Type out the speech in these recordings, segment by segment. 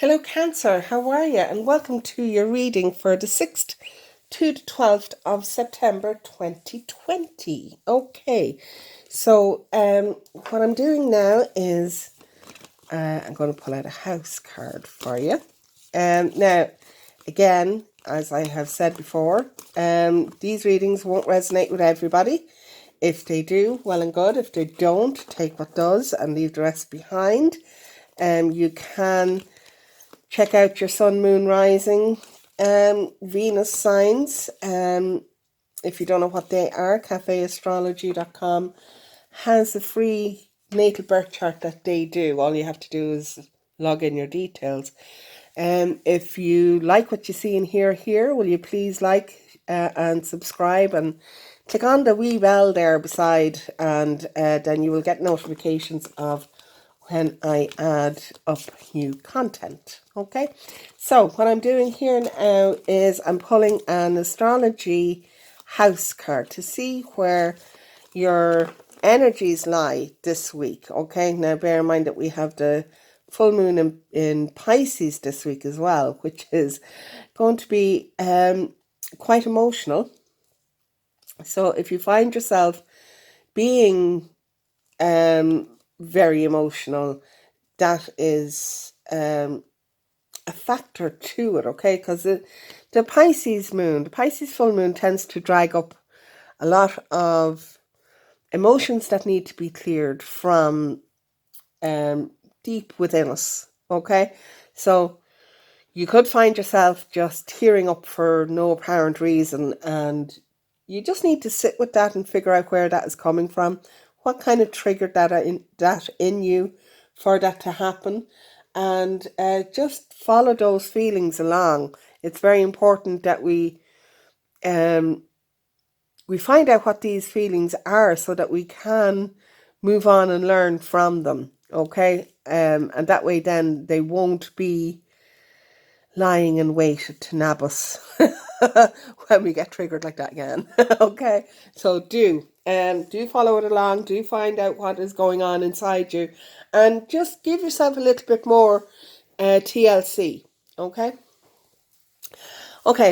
Hello Cancer, how are you? And welcome to your reading for the 6th to the 12th of September 2020. Okay, so what I'm doing now is I'm going to pull out a house card for you. Now, again, as I have said before, these readings won't resonate with everybody. If they do, well and good. If they don't, take what does and leave the rest behind. You can check out your sun, moon, rising, Venus signs. If you don't know what they are, cafeastrology.com has a free natal birth chart that they do. All you have to do is log in your details. If you like what you see and hear here, will you please like and subscribe and click on the wee bell there beside, and then you will get notifications of when I add up new content. Okay, so what I'm doing here now is I'm pulling an astrology house card to see where your energies lie this week. Okay, now bear in mind that we have the full moon in Pisces this week as well, which is going to be quite emotional. So if you find yourself being very emotional, that is a factor to it, okay? Because the Pisces moon, the Pisces full moon tends to drag up a lot of emotions that need to be cleared from deep within us, okay? So you could find yourself just tearing up for no apparent reason, and you just need to sit with that and figure out where that is coming from, what kind of triggered that in you for that to happen, and just follow those feelings along. It's very important that we find out what these feelings are so that we can move on and learn from them, okay? And that way then they won't be lying in wait to nab us when we get triggered like that again. Okay, so do follow it along, do find out what is going on inside you, and just give yourself a little bit more TLC. Okay,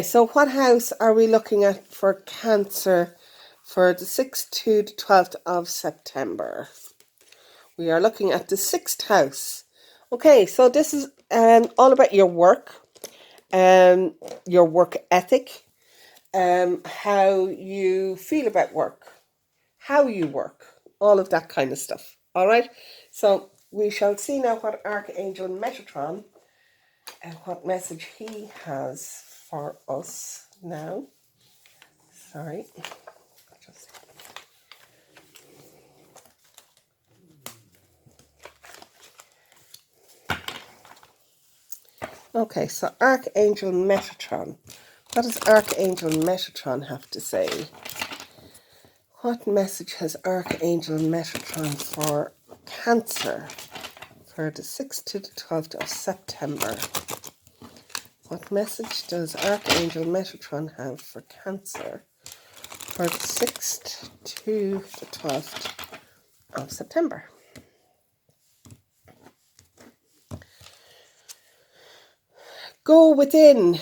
so what house are we looking at for Cancer for the 6th to the 12th of September? We are looking at the 6th house. Okay, so this is all about your work, your work ethic, how you feel about work, how you work, all of that kind of stuff. All right, so we shall see now what Archangel Metatron and what message he has for us now. Sorry, just okay. So Archangel Metatron. What does Archangel Metatron have to say? What message has Archangel Metatron for Cancer for the 6th to the 12th of September? What message does Archangel Metatron have for Cancer for the 6th to the 12th of September? Go within.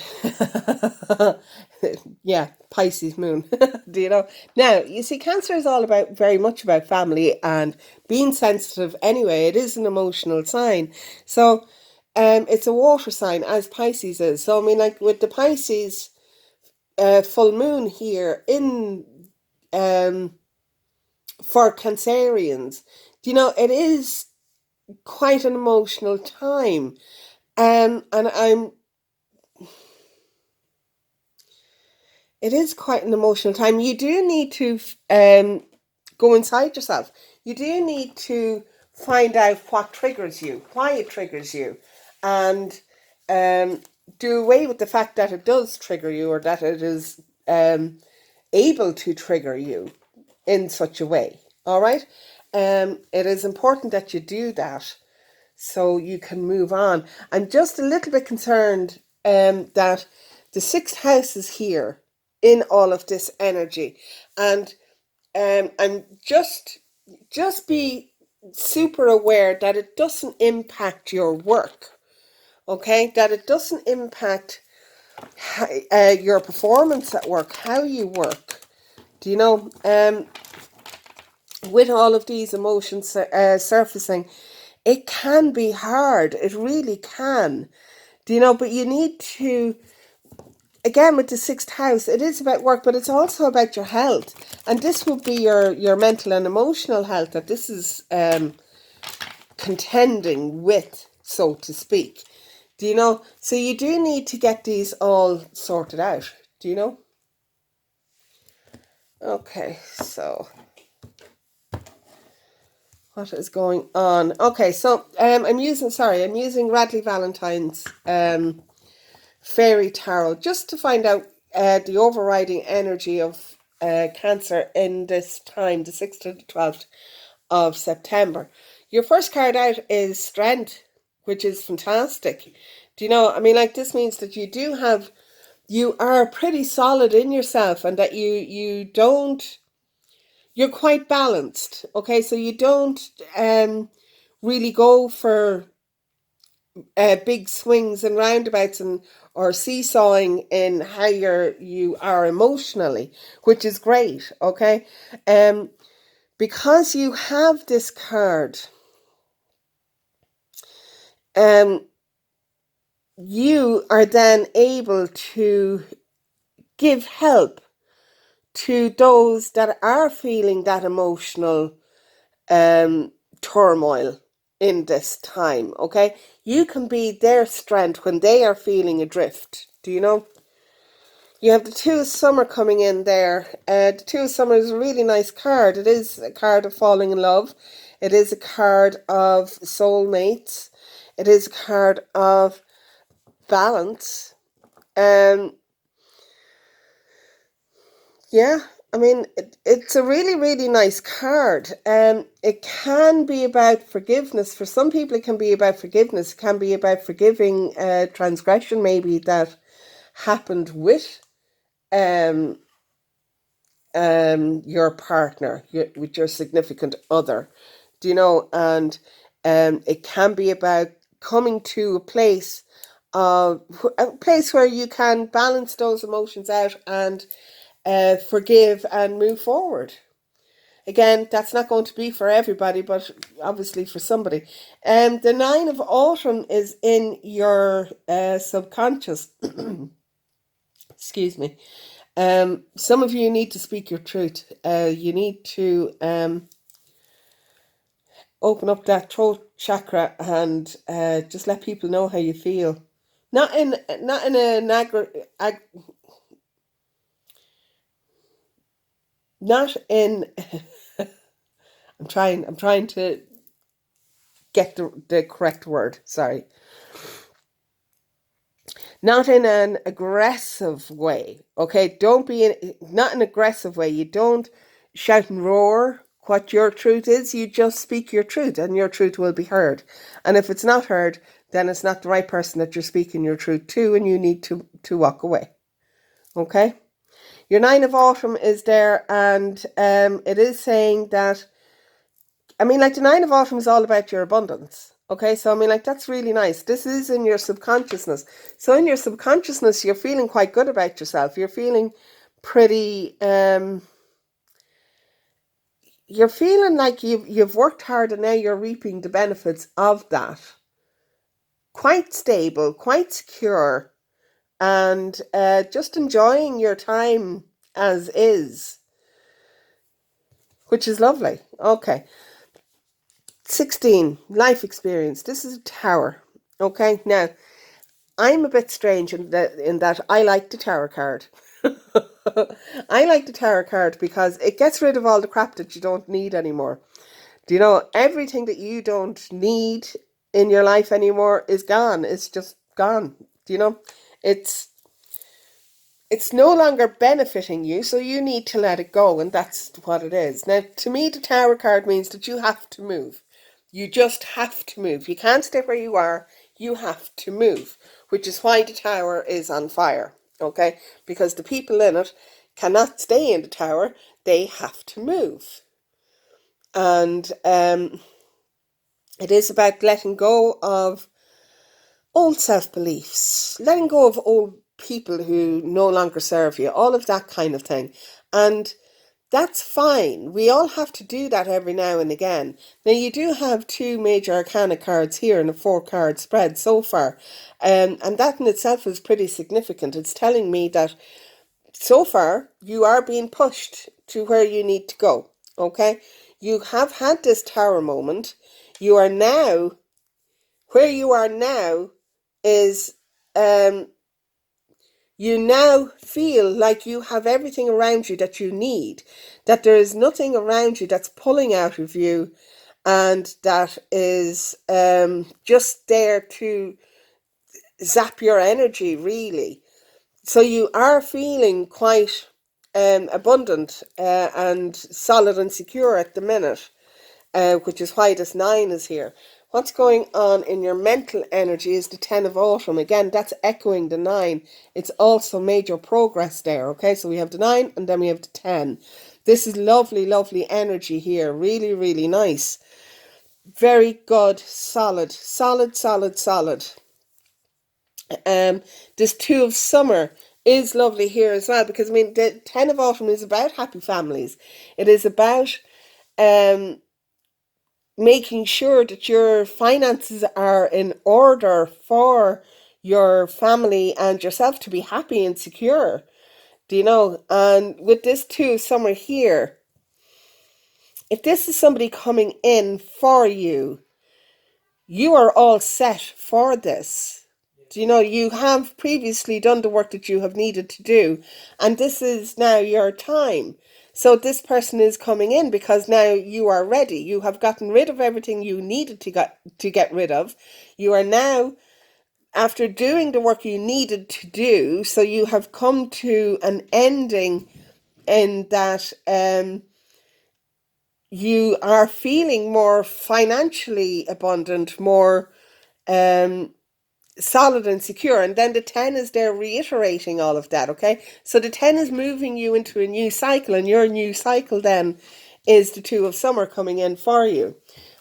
Yeah, Pisces moon. Do you know? Now, you see, Cancer is all about, very much about family and being sensitive anyway. It is an emotional sign. So, it's a water sign, as Pisces is. So, I mean, like with the Pisces full moon here in for Cancerians, do you know, it is quite an emotional time. And it is quite an emotional time. You do need to go inside yourself. You do need to find out what triggers you, why it triggers you, and do away with the fact that it does trigger you, or that it is able to trigger you in such a way. All right? It is important that you do that so you can move on. I'm just a little bit concerned that the 6th house is here in all of this energy, and I'm just be super aware that it doesn't impact your work. okay, that it doesn't impact your performance at work, how you work. Do you know, with all of these emotions surfacing, it can be hard. It really can. Do you know, but you need to, again, with the sixth house, it is about work, but it's also about your health. And this will be your mental and emotional health that this is contending with, so to speak. Do you know? So you do need to get these all sorted out. Do you know? Okay, so what is going on? Okay, so I'm using Radley Valentine's Fairy Tarot just to find out the overriding energy of Cancer in this time, the 6th to the 12th of September. Your first card out is Strength, which is fantastic. Do you know, I mean, like, this means that you are pretty solid in yourself, and that you're quite balanced. Okay, so you don't really go for big swings and roundabouts or seesawing in how you are emotionally, which is great. Okay, because you have this card, you are then able to give help to those that are feeling that emotional turmoil in this time. Okay, you can be their strength when they are feeling adrift. Do you know? You have the Two of Summer coming in there. The Two of Summer is a really nice card. It is a card of falling in love. It is a card of soulmates. It is a card of balance. Yeah, I mean, it's a really, really nice card. It can be about forgiveness. For some people, it can be about forgiveness. It can be about forgiving transgression, maybe, that happened with um, your partner, with your significant other. Do you know? And it can be about coming to a place where you can balance those emotions out and forgive and move forward. Again, that's not going to be for everybody, but obviously for somebody. The Nine of Autumn is in your subconscious. Excuse me. Some of you need to speak your truth. You need to open up that throat chakra and just let people know how you feel. Not in an not in. I'm trying to get the correct word. Sorry. Not in an aggressive way. Okay, don't be not an aggressive way. You don't shout and roar what your truth is. You just speak your truth, and your truth will be heard. And if it's not heard, then it's not the right person that you're speaking your truth to, and you need to walk away. Okay. Your Nine of Autumn is there, and it is saying that, I mean, like, the Nine of Autumn is all about your abundance. Okay, so I mean, like, that's really nice. This is in your subconsciousness. So in your subconsciousness, you're feeling quite good about yourself. You're feeling pretty, you're feeling like you've worked hard, and now you're reaping the benefits of that. Quite stable, quite secure, and just enjoying your time as is, which is lovely. Okay. 16, life experience. This is a tower. Okay, now, I'm a bit strange in that I like the tarot card. I like the tarot card because it gets rid of all the crap that you don't need anymore. Do you know, everything that you don't need in your life anymore is gone. It's just gone. Do you know? It's it's no longer benefiting you, so you need to let it go, and that's what it is. Now, to me, the Tower card means that you have to move. You just have to move. You can't stay where you are. You have to move, which is why the Tower is on fire, okay? Because the people in it cannot stay in the Tower. They have to move. And it is about letting go of old self-beliefs, letting go of old people who no longer serve you, all of that kind of thing. And that's fine. We all have to do that every now and again. Now, you do have two major arcana cards here in a 4-card spread so far. And that in itself is pretty significant. It's telling me that so far you are being pushed to where you need to go. Okay? You have had this tower moment. You are now, where you are now is you now feel like you have everything around you that you need, that there is nothing around you that's pulling out of you and that is just there to zap your energy, really. So you are feeling quite abundant and solid and secure at the minute, which is why this 9 is here. What's going on in your mental energy is the 10 of autumn. Again, that's echoing the 9. It's also major progress there, okay? So we have the 9 and then we have the 10. This is lovely, lovely energy here. Really, really nice. Very good, solid, solid, solid, solid. This 2 of summer is lovely here as well, because I mean the 10 of autumn is about happy families. It is about making sure that your finances are in order for your family and yourself to be happy and secure. Do you know? And with this 2 of summer here, if this is somebody coming in for you, you are all set for this. Do you know, you have previously done the work that you have needed to do, and this is now your time. So this person is coming in because now you are ready. You have gotten rid of everything you needed to get rid of. You are now, after doing the work you needed to do, so you have come to an ending in that you are feeling more financially abundant, more solid and secure. And then the 10 is there reiterating all of that, okay? So the 10 is moving you into a new cycle, and your new cycle then is the 2 of summer coming in for you.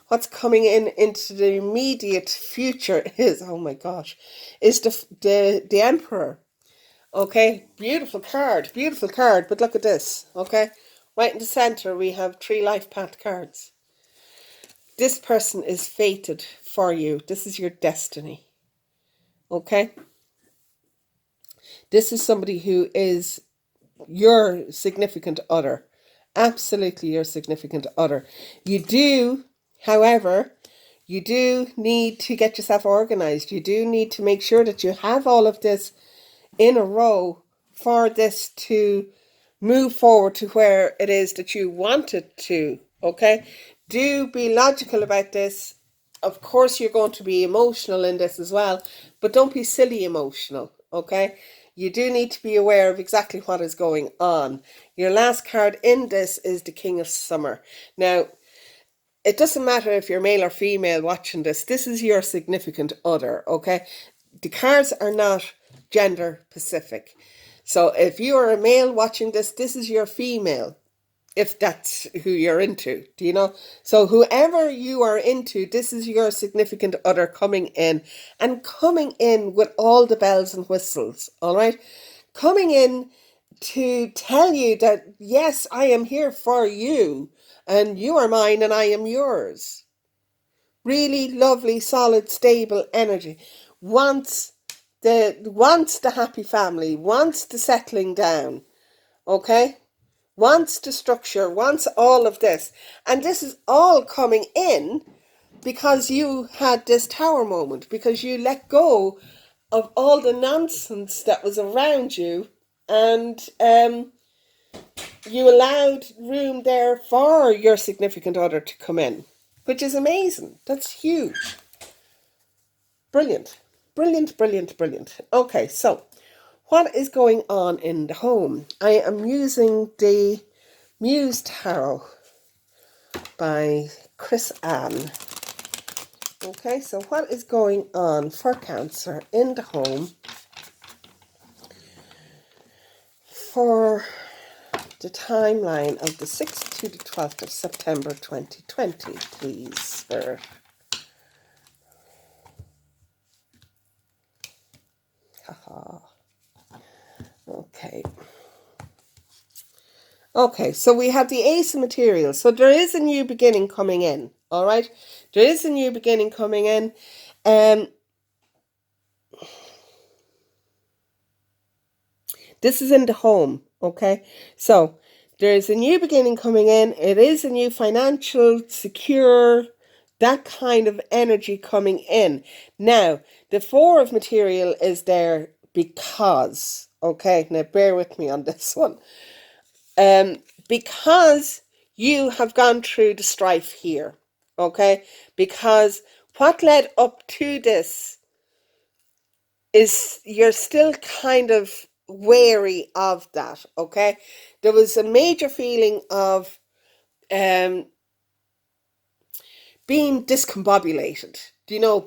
What's coming in into the immediate future is, oh my gosh, is the Emperor. Okay, beautiful card, but look at this, okay? Right in the center we have 3 life path cards. This person is fated for you. This is your destiny. Okay? This is somebody who is your significant other. Absolutely your significant other. You do, however, you do need to get yourself organized. You do need to make sure that you have all of this in a row for this to move forward to where it is that you want it to. Okay? Do be logical about this. Of course, you're going to be emotional in this as well, but don't be silly emotional. Okay? You do need to be aware of exactly what is going on. Your last card in this is the King of Summer. Now, it doesn't matter if you're male or female watching this. This is your significant other, okay? The cards are not gender specific. So if you are a male watching this, this is your female, if that's who you're into, do you know? So whoever you are into, this is your significant other coming in, and coming in with all the bells and whistles, all right? Coming in to tell you that, yes, I am here for you, and you are mine and I am yours. Really lovely, solid, stable energy. Wants the happy family, wants the settling down, okay? Wants the structure, wants all of this. And this is all coming in because you had this tower moment, because you let go of all the nonsense that was around you, and you allowed room there for your significant other to come in, which is amazing. That's huge. Brilliant. Brilliant, brilliant, brilliant. Okay, so what is going on in the home? I am using the Muse Tarot by Chris Ann. Okay, so what is going on for Cancer in the home for the timeline of the 6th to the 12th of September 2020, please, Spirit? Haha. Okay. Okay, so we have the Ace of Materials. So there is a new beginning coming in, all right? There is a new beginning coming in. This is in the home, okay? So there is a new beginning coming in. It is a new financial, secure, that kind of energy coming in. Now, the Four of Material is there because, okay? Now, bear with me on this one. Because you have gone through the strife here, okay? Because what led up to this is you're still kind of wary of that, okay? There was a major feeling of being discombobulated,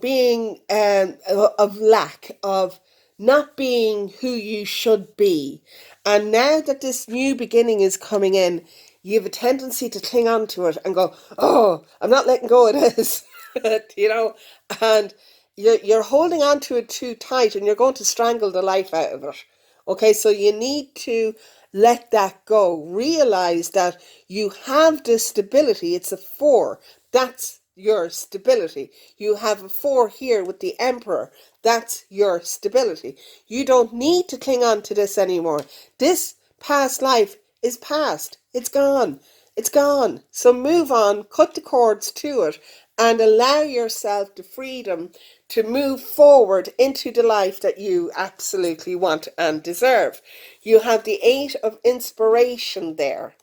being of lack, of not being who you should be. And now that this new beginning is coming in, you have a tendency to cling on to it and go, oh, I'm not letting go of this, and you're holding on to it too tight and you're going to strangle the life out of it. Okay, so you need to let that go. Realize that you have this stability. It's a 4. That's your stability. You have a 4 here with the Emperor. That's your stability. You don't need to cling on to this anymore. This past life is past. It's gone. It's gone. So move on, cut the cords to it, and allow yourself the freedom to move forward into the life that you absolutely want and deserve. You have the 8 of Inspiration there.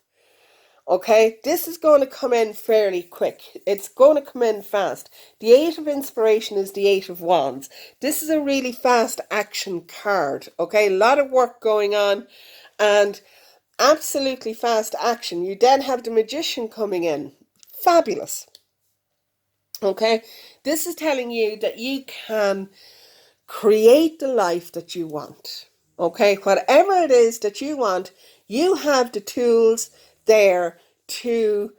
Okay, this is going to come in fairly quick. It's going to come in fast. The 8 of Inspiration is the 8 of Wands. This is a really fast action card. Okay, a lot of work going on and absolutely fast action. You then have the Magician coming in. Fabulous. Okay, this is telling you that you can create the life that you want. Okay, whatever it is that you want, you have the tools there to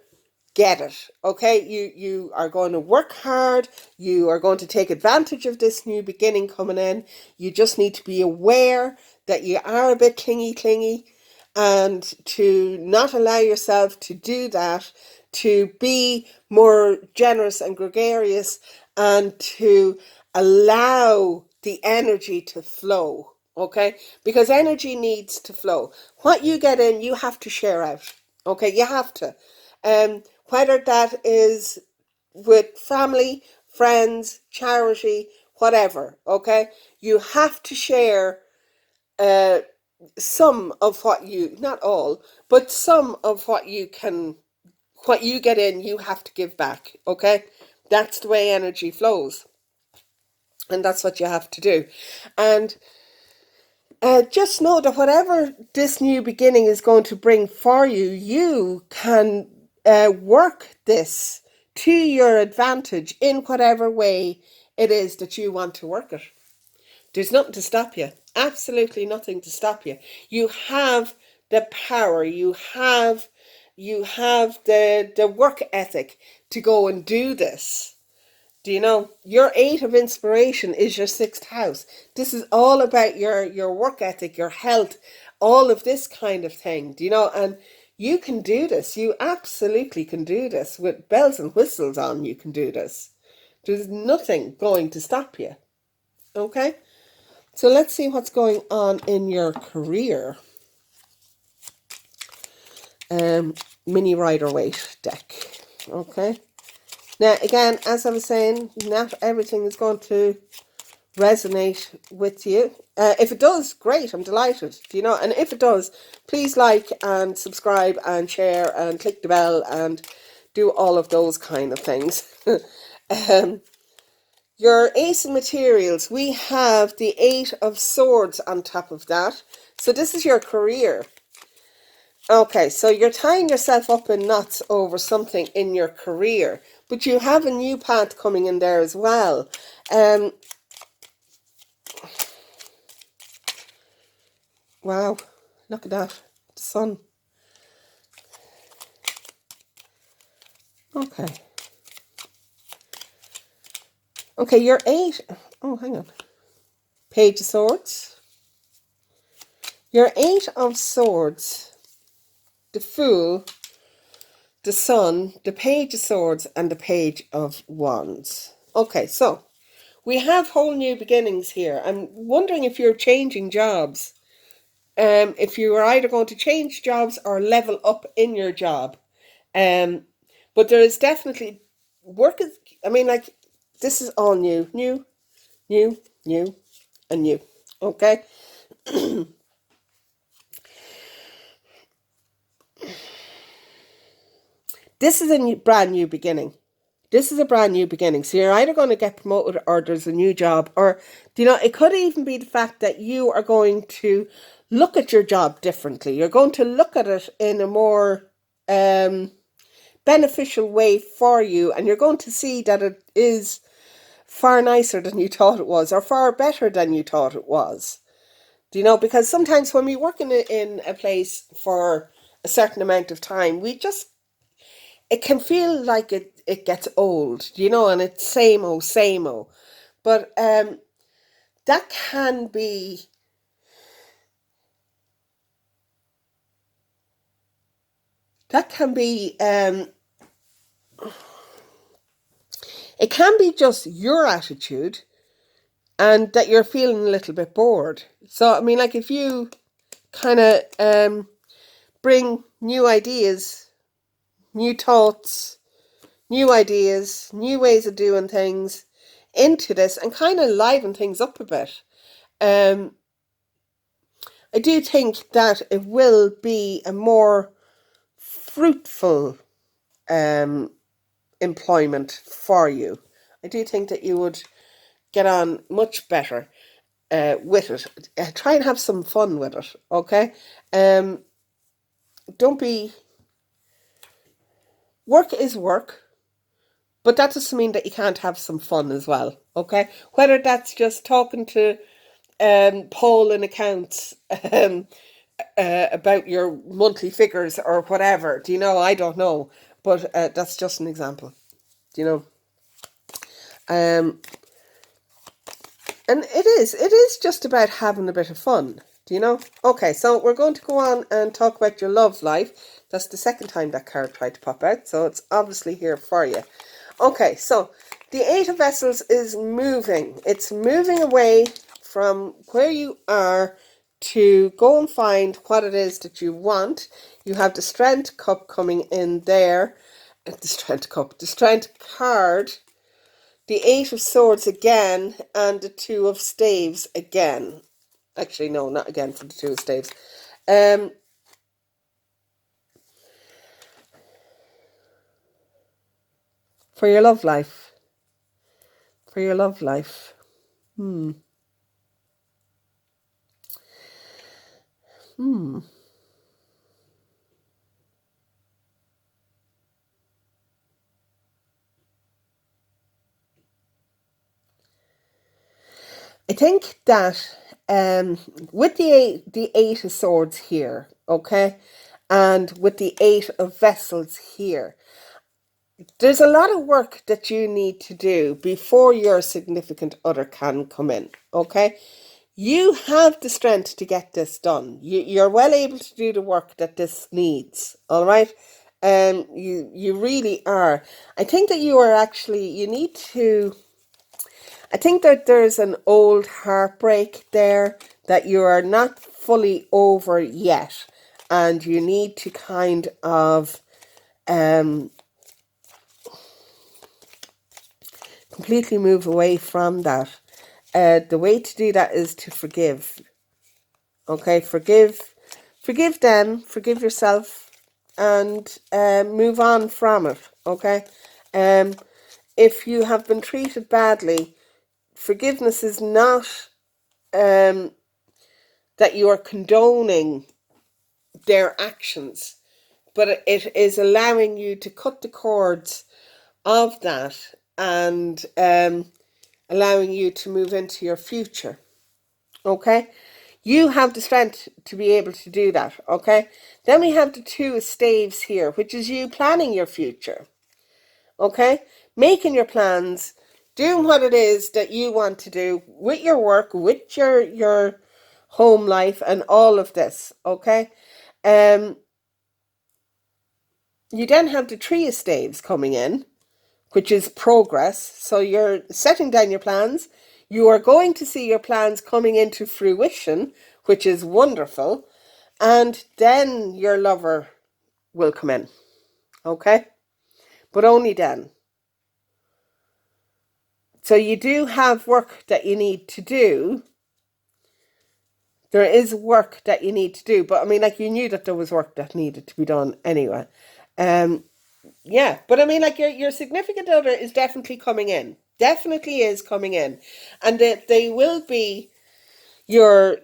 get it. Okay, you are going to work hard. You are going to take advantage of this new beginning coming in. You just need to be aware that you are a bit clingy, and to not allow yourself to do that, to be more generous and gregarious, and to allow the energy to flow. Okay, because energy needs to flow. What you get in, you have to share out. Okay, you have to. Whether that is with family, friends, charity, whatever, okay? You have to share some of what you, not all, but some of what you can, what you get in, you have to give back, okay? That's the way energy flows. And that's what you have to do. And just know that whatever this new beginning is going to bring for you, you can work this to your advantage in whatever way it is that you want to work it. There's nothing to stop you. Absolutely nothing to stop you. You have the power. You have the work ethic to go and do this. Do you know, your 8 of Inspiration is your 6th house. This is all about your work ethic, your health, all of this kind of thing. Do you know, and you can do this. You absolutely can do this with bells and whistles on. You can do this. There's nothing going to stop you. Okay? So let's see what's going on in your career. Mini Rider-Waite deck. Okay? Now, again, as I was saying, not everything is going to resonate with you. If it does, great, I'm delighted. Do you know? And if it does, please like and subscribe and share and click the bell and do all of those kind of things. Your Ace of Materials, we have the 8 of Swords on top of that. So this is your career. Okay, so you're tying yourself up in knots over something in your career, but you have a new path coming in there as well. Wow, look at that, the sun. Okay. Okay, you're 8. Oh, hang on. Page of Swords, your Eight of Swords, the Fool, the Sun, the Page of Swords, and the Page of Wands. Okay, so we have whole new beginnings here. I'm wondering if you're changing jobs. If you are either going to change jobs or level up in your job. But there is definitely work is, I mean, like, this is all new, new, and new. Okay? This is a brand new beginning. This is a brand new beginning. So you're either going to get promoted or there's a new job, or, it could even be the fact that you are going to look at your job differently. You're going to look at it in a more beneficial way for you, and you're going to see that it is far nicer than you thought it was, or far better than you thought it was. Because sometimes when we work in a place for a certain amount of time, it can feel like it gets old, and it's same old, same old. But that can be it can be just your attitude, and that you're feeling a little bit bored. So, I mean, like, if you kind of bring new ideas, new thoughts, new ideas, new ways of doing things into this and kind of liven things up a bit, I do think that it will be a more fruitful employment for you. I do think that you would get on much better with it. Try and have some fun with it, okay? Don't be... Work is work, but that doesn't mean that you can't have some fun as well, okay? Whether that's just talking to Paul in accounts about your monthly figures or whatever, I don't know, but that's just an example, and it is just about having a bit of fun, Okay, so we're going to go on and talk about your love life. That's the second time that card tried to pop out, so it's obviously here for you. Okay, so the Eight of Vessels is moving. It's moving away from where you are to go and find what it is that you want. You have the Strength Cup coming in there. The Strength Cup. The Strength card. The Eight of Swords again. And the Two of Staves again. Actually, no, not again for the Two of Staves. For your love life. For your love life. I think that with the Eight of Swords here, okay, and with the Eight of Vessels here, there's a lot of work that you need to do before your significant other can come in, okay? You have the strength to get this done. You're well able to do the work that this needs, all right? You really are. I think that you need to... I think that there's an old heartbreak there that you are not fully over yet, and you need to kind of completely move away from that. The way to do that is to forgive. Okay, forgive them, forgive yourself, and move on from it. Okay, if you have been treated badly, forgiveness is not that you are condoning their actions, but it is allowing you to cut the cords of that, and allowing you to move into your future. Okay, you have the strength to be able to do that. Okay, then we have the Two of Staves here, which is you planning your future. Okay, making your plans, doing what it is that you want to do with your work, with your home life and all of this, okay? You then have the Tree of Staves coming in, which is progress. So you're setting down your plans. You are going to see your plans coming into fruition, which is wonderful. And then your lover will come in, okay? But only then. So you do have work that you need to do. There is work that you need to do, but I mean, like, you knew that there was work that needed to be done anyway. Yeah, but I mean, like, your significant other is definitely coming in. Definitely is coming in. And they will be your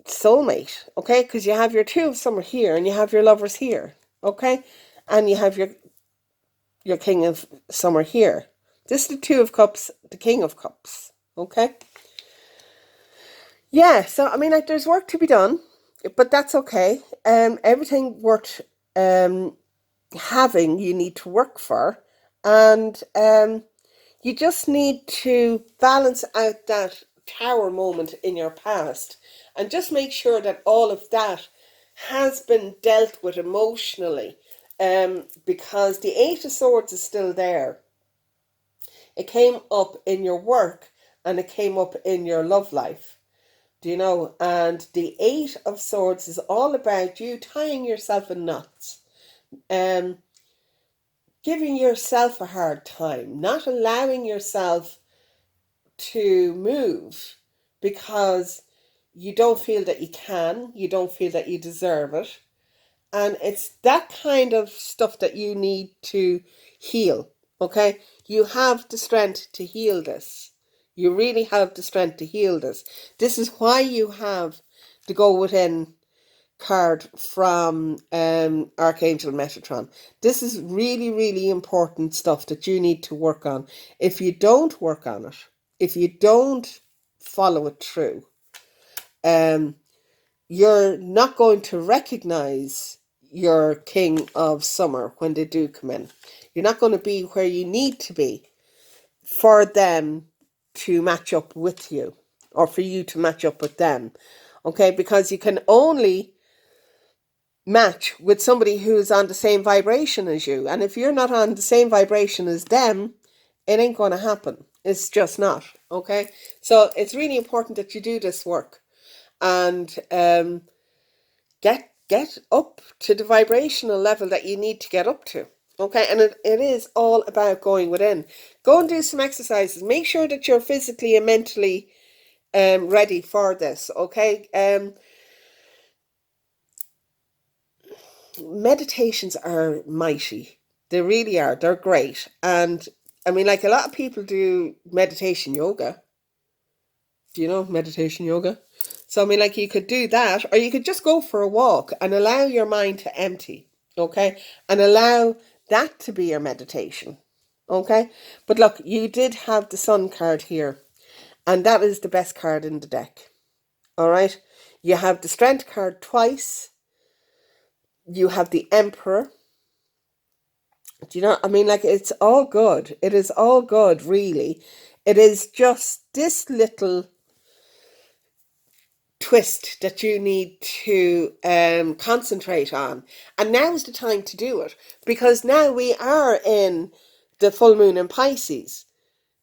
soulmate, okay? Because you have your two of summer here and you have your lovers here, okay? And you have your king of summer here. This is the two of cups, the king of cups, okay? Yeah, so I mean, like, there's work to be done, but that's okay. Everything worth having, you need to work for, and you just need to balance out that tower moment in your past and just make sure that all of that has been dealt with emotionally, because the Eight of Swords is still there. It came up in your work and it came up in your love life. Do you know? And the Eight of Swords is all about you tying yourself in knots, giving yourself a hard time, not allowing yourself to move because you don't feel that you can, you don't feel that you deserve it. And it's that kind of stuff that you need to heal, okay? You have the strength to heal this. You really have the strength to heal this. This is why you have the Go Within card from Archangel Metatron. This is really, really important stuff that you need to work on. If you don't work on it, if you don't follow it through, you're not going to recognize your king of summer when they do come in. You're not going to be where you need to be for them to match up with you, or for you to match up with them, okay? Because you can only match with somebody who's on the same vibration as you, and if you're not on the same vibration as them, it ain't going to happen. It's just not, okay? So it's really important that you do this work and get up to the vibrational level that you need to get up to, okay? And it is all about going within. Go and do some exercises. Make sure that you're physically and mentally ready for this, okay? Meditations are mighty. They really are. They're great. And I mean, like, a lot of people do meditation yoga. Do you know meditation yoga? So I mean, like, you could do that, or you could just go for a walk and allow your mind to empty, okay? And allow that to be your meditation, okay? But look, you did have the Sun card here, and that is the best card in the deck, all right? You have the Strength card twice. You have the Emperor. Do you know? I mean, like, it's all good. It is all good, really. It is just this little twist that you need to concentrate on. And now is the time to do it, because now we are in the full moon in Pisces.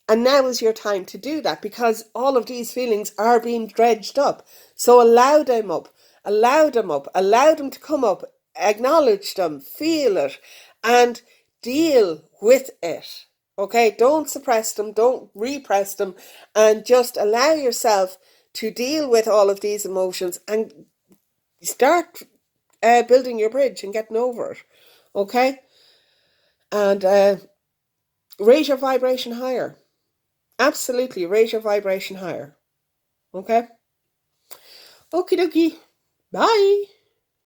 And now is your time to do that, because all of these feelings are being dredged up. So allow them up, allow them up, allow them to come up, acknowledge them, feel it, and deal with it. Okay, don't suppress them, don't repress them, and just allow yourself to deal with all of these emotions and start building your bridge and getting over it. Okay, and raise your vibration higher. Absolutely, raise your vibration higher. Okay? Okie dokie. Bye.